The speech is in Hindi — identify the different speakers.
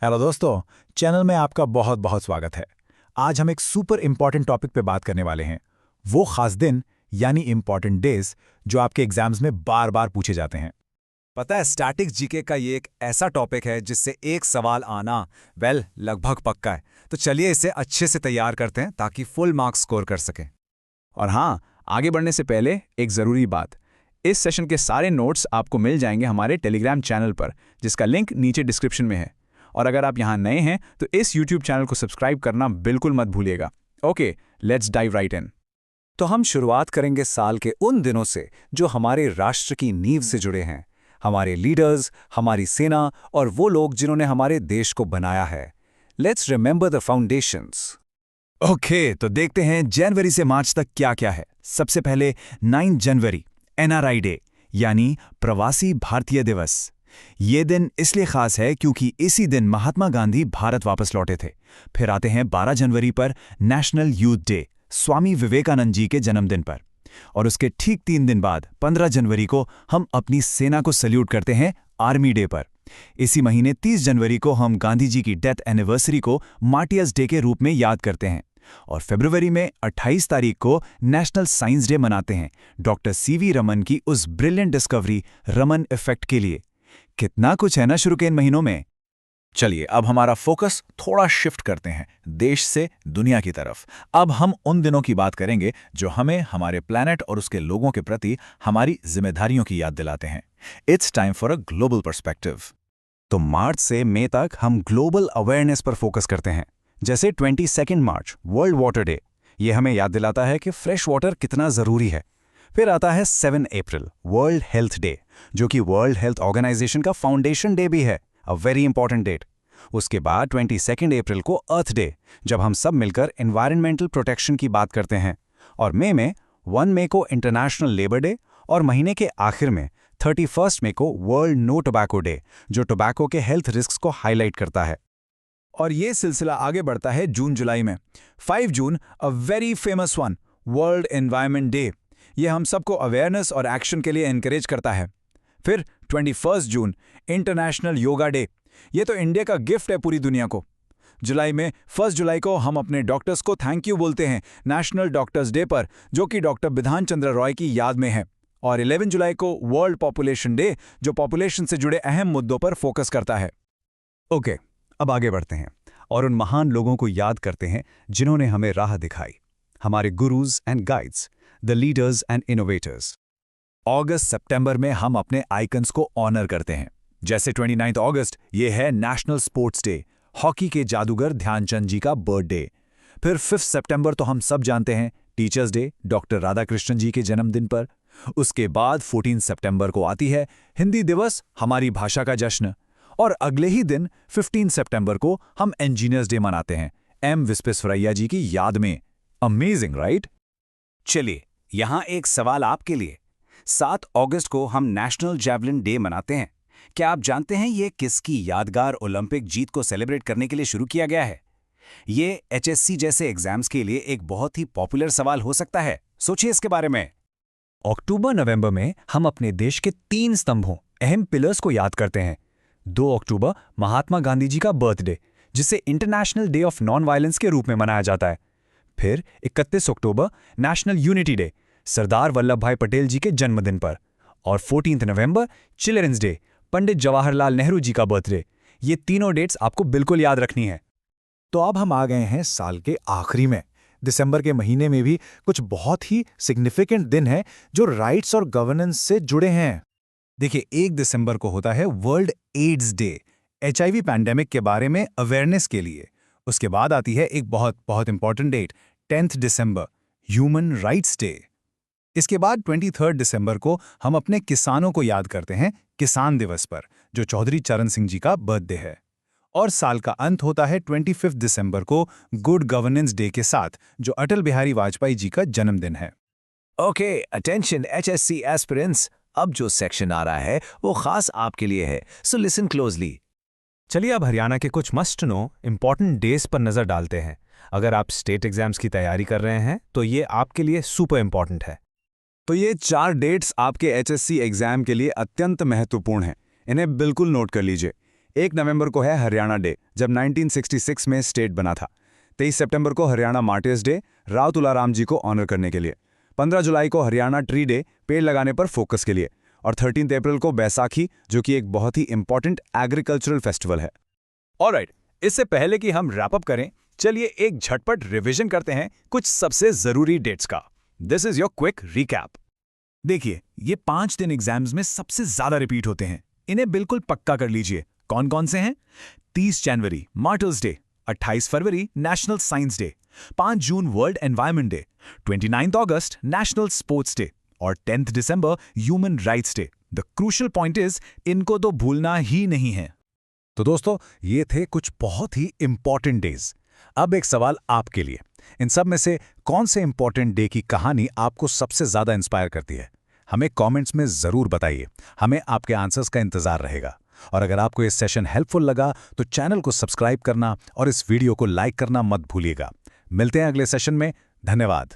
Speaker 1: हेलो दोस्तों। चैनल में आपका बहुत बहुत स्वागत है। आज हम एक सुपर इम्पॉर्टेंट टॉपिक पे बात करने वाले हैं। वो खास दिन यानी इम्पॉर्टेंट डेज जो आपके एग्जाम्स में बार बार पूछे जाते हैं।
Speaker 2: पता है स्टैटिक्स जीके का ये एक ऐसा टॉपिक है जिससे एक सवाल आना लगभग पक्का है। तो चलिए इसे अच्छे से तैयार करते हैं ताकि फुल मार्क्स स्कोर कर सकें।
Speaker 3: और हाँ, आगे बढ़ने से पहले एक ज़रूरी बात। इस सेशन के सारे नोट्स आपको मिल जाएंगे हमारे टेलीग्राम चैनल पर, जिसका लिंक नीचे डिस्क्रिप्शन में है। और अगर आप यहाँ नए हैं तो इस यूट्यूब चैनल को सब्सक्राइब करना बिल्कुल मत भूलिएगा। ओके, लेट्स डाइव राइट इन।
Speaker 2: तो हम शुरुआत करेंगे साल के उन दिनों से जो हमारे राष्ट्र की नींव से जुड़े हैं। हमारे लीडर्स, हमारी सेना और वो लोग जिन्होंने हमारे देश को बनाया है। Let's remember the foundations.
Speaker 1: Okay, तो देखते हैं जनवरी से मार्च तक क्या क्या है। सबसे पहले 9 जनवरी एनआरआई डे यानी प्रवासी भारतीय दिवस। ये दिन इसलिए खास है क्योंकि इसी दिन महात्मा गांधी भारत वापस लौटे थे। फिर आते हैं 12 जनवरी पर national youth day, Swami Vivekananda ji के जन्मदिन पर। और उसके ठीक 3 दिन बाद 15 जनवरी को हम अपनी सेना को सल्यूट करते हैं आर्मी डे पर। इसी महीने 30 जनवरी को हम गांधी जी की डेथ एनिवर्सरी को मार्टियर्स डे के रूप में याद करते हैं। और फरवरी में 28 तारीख को नेशनल साइंस डे मनाते हैं, डॉक्टर सीवी रमन की उस ब्रिलियंट डिस्कवरी रमन इफेक्ट के लिए। कितना कुछ है ना शुरू के इन महीनों में।
Speaker 4: चलिए अब हमारा फोकस थोड़ा शिफ्ट करते हैं देश से दुनिया की तरफ। अब हम उन दिनों की बात करेंगे जो हमें हमारे प्लैनेट और उसके लोगों के प्रति हमारी जिम्मेदारियों की याद दिलाते हैं। It's time for a global perspective.
Speaker 1: तो मार्च से मई तक हम ग्लोबल अवेयरनेस पर फोकस करते हैं। जैसे 22 मार्च वर्ल्ड वाटर डे, ये हमें याद दिलाता है कि फ्रेश वाटर कितना ज़रूरी है। फिर आता है 7 अप्रैल वर्ल्ड हेल्थ डे, जो कि वर्ल्ड हेल्थ ऑर्गेनाइजेशन का फाउंडेशन डे भी है, अ वेरी इंपॉर्टेंट डेट। उसके बाद 22 अप्रैल को अर्थ डे, जब हम सब मिलकर एनवायरमेंटल प्रोटेक्शन की बात करते हैं। और मई में 1 मई को इंटरनेशनल लेबर डे, और महीने के आखिर में 31 मई को वर्ल्ड नो टोबैको डे, जो टोबैको के हेल्थ रिस्क को हाईलाइट करता है।
Speaker 2: और ये सिलसिला आगे बढ़ता है जून जुलाई में। 5 जून a very famous one, world environment day. ये हम सबको अवेयरनेस और एक्शन के लिए एनकरेज करता है। फिर 21 जून इंटरनेशनल योगा डे। ये तो इंडिया का गिफ्ट है पूरी दुनिया को। जुलाई में 1 जुलाई को हम अपने डॉक्टर्स को थैंक यू बोलते हैं नेशनल डॉक्टर्स डे पर, जो कि डॉक्टर बिधान चंद्र रॉय की याद में है। और 11 जुलाई को वर्ल्ड पॉपुलेशन डे, जो पॉपुलेशन से जुड़े अहम मुद्दों पर फोकस करता है।
Speaker 1: ओके, अब आगे बढ़ते हैं और उन महान लोगों को याद करते हैं जिन्होंने हमें राह दिखाई, हमारे gurus and guides, the leaders and innovators.
Speaker 4: अगस्त सितंबर में हम अपने आइकन्स को ऑनर करते हैं। जैसे 29 अगस्त, ये है नेशनल स्पोर्ट्स डे, हॉकी के जादूगर ध्यानचंद जी का बर्थडे। फिर 5 सितंबर तो हम सब जानते हैं, टीचर्स डे, डॉक्टर राधाकृष्णन जी के जन्मदिन पर। उसके बाद 14 सितंबर को आती है हिंदी दिवस, हमारी भाषा का जश्न। और अगले ही दिन 15 सितंबर को हम इंजीनियर्स डे मनाते हैं, एम विश्वेश्वरैया जी की याद में। Amazing, right?
Speaker 2: चलिए यहाँ एक सवाल आपके लिए। 7 अगस्त को हम नेशनल जैवलिन डे मनाते हैं। क्या आप जानते हैं ये किसकी यादगार ओलंपिक जीत को सेलिब्रेट करने के लिए शुरू किया गया है? ये एचएससी जैसे एग्जाम्स के लिए एक बहुत ही पॉपुलर सवाल हो सकता है। सोचिए इसके बारे में।
Speaker 1: अक्टूबर-नवंबर में हम अपने देश के 3 स्तंभों, अहम पिलर्स को याद करते हैं। 2 अक्टूबर महात्मा गांधी जी का बर्थडे, जिसे international day of non violence के रूप में मनाया जाता है। फिर 31 अक्टूबर national unity day, Sardar Vallabh भाई पटेल जी के जन्मदिन पर। और 14 नवंबर चिल्ड्रंस डे, पंडित जवाहरलाल नेहरू जी का बर्थडे। ये तीनों डेट्स आपको बिल्कुल याद रखनी है।
Speaker 4: तो अब हम आ गए हैं साल के आखिरी में। दिसंबर के महीने में भी कुछ बहुत ही सिग्निफिकेंट दिन हैं जो राइट्स और गवर्नेंस से जुड़े हैं। देखिए, 1 दिसंबर को होता है World AIDS Day, HIV pandemic के बारे में अवेयरनेस के लिए। उसके बाद आती है एक बहुत बहुत इंपॉर्टेंट डेट, 10 दिसंबर, ह्यूमन राइट्स डे। इसके बाद 23 दिसंबर को हम अपने किसानों को याद करते हैं किसान दिवस पर, जो चौधरी चरण सिंह जी का बर्थडे है। और साल का अंत होता है 25 दिसंबर को गुड गवर्नेंस डे के साथ, जो अटल बिहारी वाजपेयी जी का जन्मदिन है।
Speaker 2: ओके, अटेंशन एचएससी एस्पिरेंट्स, अब जो सेक्शन आ रहा है वो खास आपके लिए है, सो लिसन क्लोजली।
Speaker 1: चलिए अब हरियाणा के कुछ मस्ट नो इंपॉर्टेंट डेज पर नजर डालते हैं। अगर आप स्टेट एग्जाम्स की तैयारी कर रहे हैं तो ये आपके लिए सुपर इंपॉर्टेंट है।
Speaker 3: तो ये 4 डेट्स आपके एचएससी एग्जाम के लिए अत्यंत महत्वपूर्ण हैं। इन्हें बिल्कुल नोट कर लीजिए।
Speaker 1: 1 नवंबर को है हरियाणा डे, जब 1966 में स्टेट बना था। 23 सितंबर को हरियाणा मार्टियर्स डे, राव तुलाराम जी को ऑनर करने के लिए। 15 जुलाई को हरियाणा ट्री डे, पेड़ लगाने पर फोकस के लिए। और 13 अप्रैल को बैसाखी, जो कि एक बहुत ही इंपॉर्टेंट एग्रीकल्चरल फेस्टिवल है।
Speaker 3: ऑलराइट, इससे पहले कि हम रैप अप करें, चलिए एक झटपट रिवीजन करते हैं कुछ सबसे जरूरी डेट्स का। This is your quick recap. देखिए, ये 5 दिन एग्जाम्स में सबसे ज्यादा रिपीट होते हैं। इन्हें बिल्कुल पक्का कर लीजिए। कौन कौन से हैं? 30 जनवरी मार्टर्स डे, 28 फरवरी नेशनल साइंस डे, 5 जून वर्ल्ड एनवायरनमेंट डे, 29 अगस्त नेशनल स्पोर्ट्स डे और 10 दिसंबर human rights day. The crucial point is, इनको तो भूलना ही नहीं है।
Speaker 4: तो दोस्तों, ये थे कुछ बहुत ही इंपॉर्टेंट डेज। अब एक सवाल आपके लिए, इन सब में से कौन से इंपॉर्टेंट डे की कहानी आपको सबसे ज्यादा इंस्पायर करती है? हमें कमेंट्स में जरूर बताइए। हमें आपके आंसर्स का इंतजार रहेगा। और अगर आपको ये सेशन हेल्पफुल लगा तो चैनल को सब्सक्राइब करना और इस वीडियो को लाइक करना मत भूलिएगा। मिलते हैं अगले सेशन में। धन्यवाद।